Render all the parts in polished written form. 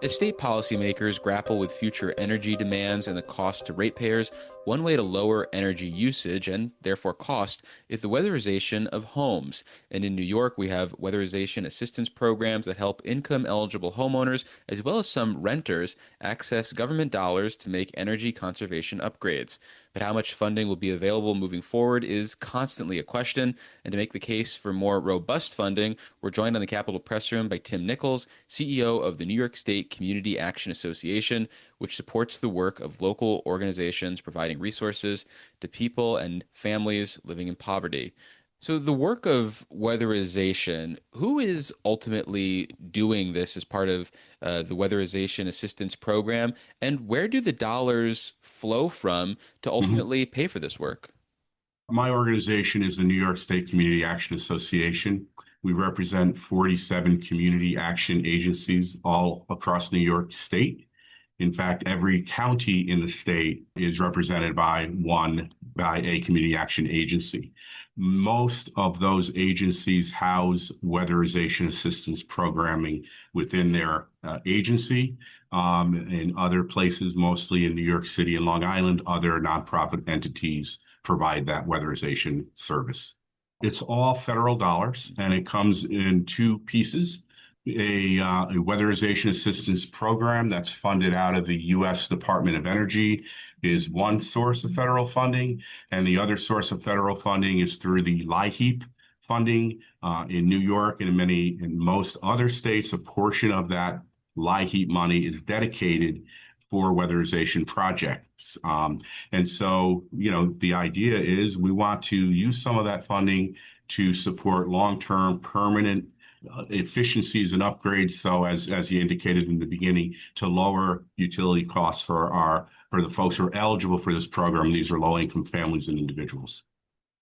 As state policymakers grapple with future energy demands and the cost to ratepayers, one way to lower energy usage and therefore cost is the weatherization of homes. And in New York, we have weatherization assistance programs that help income eligible homeowners, as well as some renters, access government dollars to make energy conservation upgrades. But how much funding will be available moving forward is constantly a question. And to make the case for more robust funding, we're joined on the Capitol Press Room by Tim Nichols, CEO of the New York State Community Action Association, which supports the work of local organizations providing resources to people and families living in poverty. So, the work of weatherization, who is ultimately doing this as part of the Weatherization Assistance Program, and where do the dollars flow from to Mhm. ultimately pay for this work? My organization is the New York State Community Action Association. We represent 47 community action agencies all across New York State. In fact, every county in the state is represented by a community action agency. Most of those agencies house weatherization assistance programming within their agency. In other places, mostly in New York City and Long Island, other nonprofit entities provide that weatherization service. It's all federal dollars, and it comes in two pieces. A weatherization assistance program that's funded out of the U.S. Department of Energy is one source of federal funding, and the other source of federal funding is through the LIHEAP funding in New York and in most other states. A portion of that LIHEAP money is dedicated for weatherization projects. And so, the idea is we want to use some of that funding to support long-term permanent efficiencies and upgrades. So as you indicated in the beginning, to lower utility costs for the folks who are eligible for this program. These are low-income families and individuals.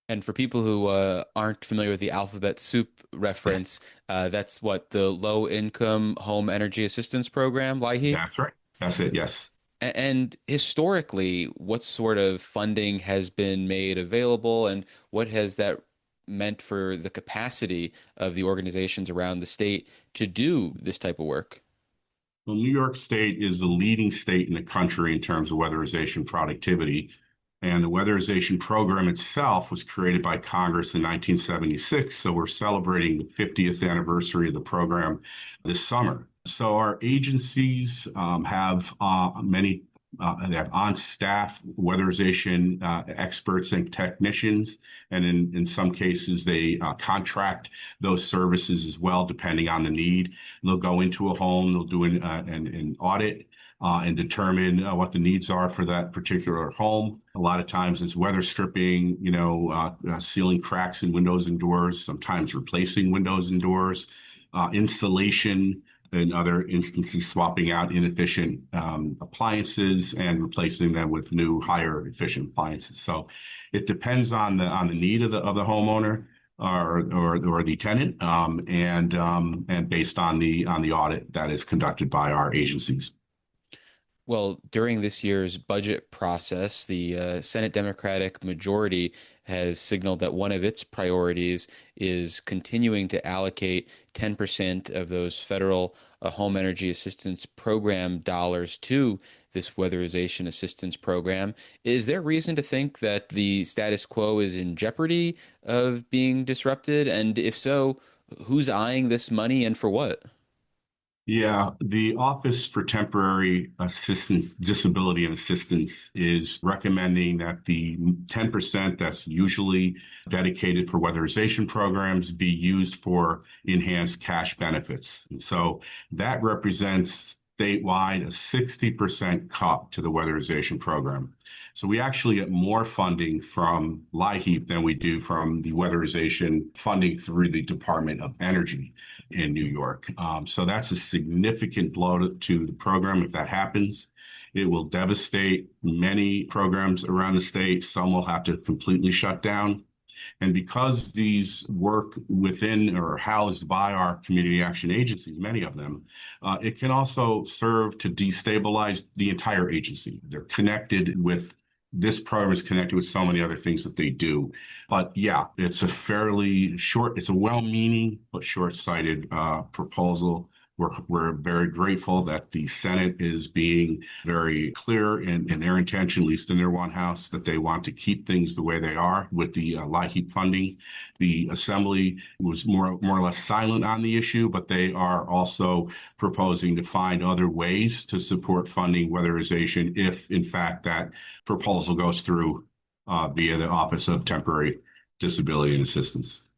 And for people who aren't familiar with the alphabet soup Yeah, reference, that's what the Low Income Home Energy Assistance Program, LIHEAP. that's right. That's it. Yes. And historically, what sort of funding has been made available, and what has that meant for the capacity of the organizations around the state to do this type of work? Well, New York State is the leading state in the country in terms of weatherization productivity. And the weatherization program itself was created by Congress in 1976. So we're celebrating the 50th anniversary of the program this summer. So our agencies have many they have on staff weatherization experts and technicians. And in some cases, they contract those services as well, depending on the need. They'll go into a home, they'll do an audit and determine what the needs are for that particular home. A lot of times it's weather stripping, sealing cracks in windows and doors, sometimes replacing windows and doors, installation, in other instances, swapping out inefficient appliances and replacing them with new, higher efficient appliances. So it depends on the need of the homeowner or the tenant, and based on the audit that is conducted by our agencies. Well, during this year's budget process, the Senate Democratic majority has signaled that one of its priorities is continuing to allocate 10% of those federal home energy assistance program dollars to this weatherization assistance program. Is there reason to think that the status quo is in jeopardy of being disrupted? And if so, who's eyeing this money and for what? Yeah, the Office for Temporary Assistance, Disability and Assistance is recommending that the 10% that's usually dedicated for weatherization programs be used for enhanced cash benefits. And so that represents statewide a 60% cut to the weatherization program. So we actually get more funding from LIHEAP than we do from the weatherization funding through the Department of Energy in New York. So that's a significant blow to the program if that happens. It will devastate many programs around the state. Some will have to completely shut down. And because these work within or housed by our community action agencies, many of them, it can also serve to destabilize the entire agency. They're connected with This program is connected with so many other things that they do. But yeah, it's a well-meaning but short-sighted proposal. we're very grateful that the Senate is being very clear in their intention, at least in their one house, that they want to keep things the way they are with the LIHEAP funding. The Assembly was more or less silent on the issue, but they are also proposing to find other ways to support funding weatherization if, in fact, that proposal goes through via the Office of Temporary Disability and Assistance.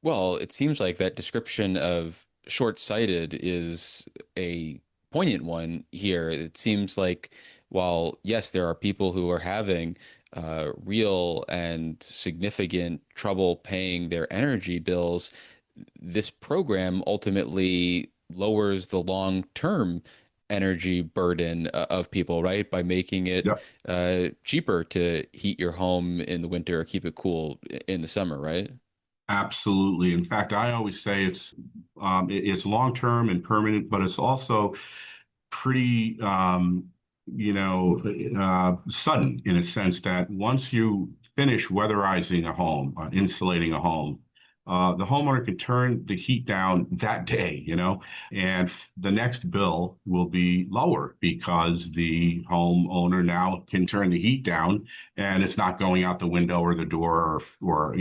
Well, it seems like that description of short-sighted is a poignant one here. It seems like while, yes, there are people who are having real and significant trouble paying their energy bills, this program ultimately lowers the long-term energy burden of people, right? By making it Yep. cheaper to heat your home in the winter or keep it cool in the summer, right? Absolutely. In fact, I always say it's long term and permanent, but it's also pretty sudden in a sense that once you finish weatherizing a home, insulating a home, the homeowner can turn the heat down that day, and the next bill will be lower because the homeowner now can turn the heat down and it's not going out the window or the door or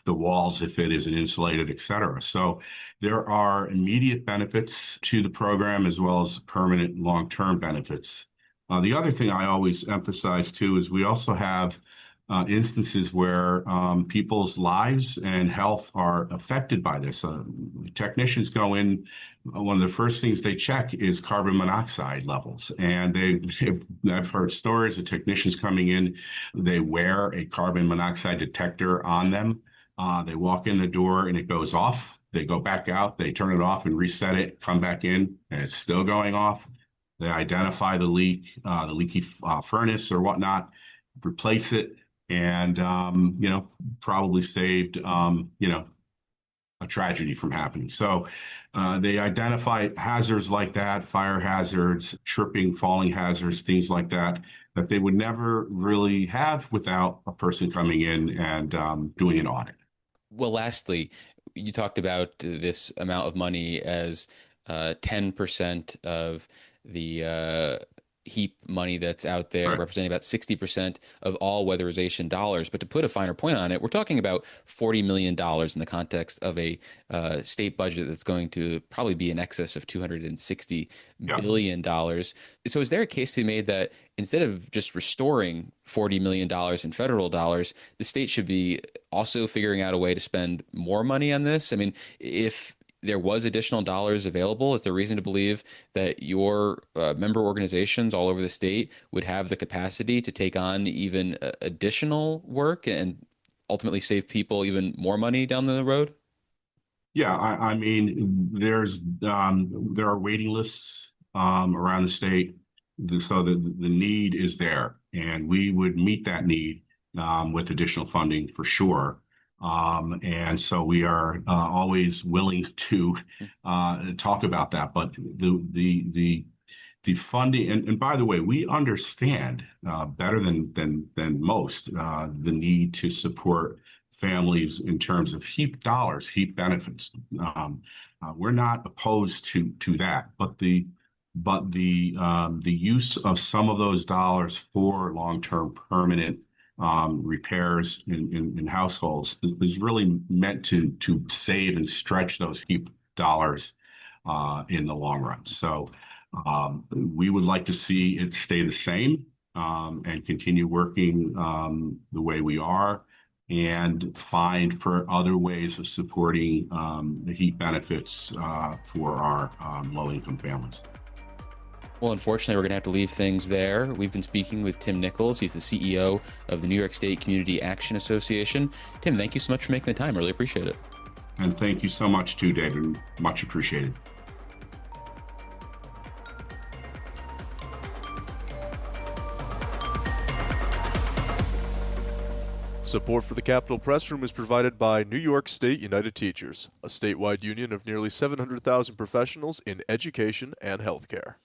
the walls if it isn't insulated, et cetera. So there are immediate benefits to the program as well as permanent long-term benefits. The other thing I always emphasize too is we also have instances where people's lives and health are affected by this. Technicians go in, one of the first things they check is carbon monoxide levels. And I've heard stories of technicians coming in, they wear a carbon monoxide detector on them. They walk in the door and it goes off. They go back out, they turn it off and reset it, come back in, and it's still going off. They identify the leak, the leaky furnace or whatnot, replace it, and probably saved a tragedy from happening. So they identify hazards like that, fire hazards, tripping, falling hazards, things like that, that they would never really have without a person coming in and doing an audit. Well, lastly, you talked about this amount of money as 10% of the heap money that's out there, Right. representing about 60% of all weatherization dollars. But to put a finer point on it, we're talking about $40 million in the context of a state budget that's going to probably be in excess of $260 Yeah. billion dollars. So is there a case to be made that instead of just restoring $40 million dollars in federal dollars, the state should be also figuring out a way to spend more money on this? I mean, if there was additional dollars available, is there reason to believe that your member organizations all over the state would have the capacity to take on even additional work and ultimately save people even more money down the road? Yeah, I mean, there are waiting lists around the state, so the need is there, and we would meet that need with additional funding for sure. And so we are always willing to talk about that. But the funding, and by the way, we understand better than most the need to support families in terms of heap dollars, heap benefits. We're not opposed to that, but the use of some of those dollars for long-term permanent repairs in households is really meant to save and stretch those heap dollars in the long run. So we would like to see it stay the same and continue working the way we are and find for other ways of supporting the heat benefits for our low-income families. Well, unfortunately, we're going to have to leave things there. We've been speaking with Tim Nichols. He's the CEO of the New York State Community Action Association. Tim, thank you so much for making the time. Really appreciate it. And thank you so much too, David. Much appreciated. Support for the Capitol Press Room is provided by New York State United Teachers, a statewide union of nearly 700,000 professionals in education and healthcare.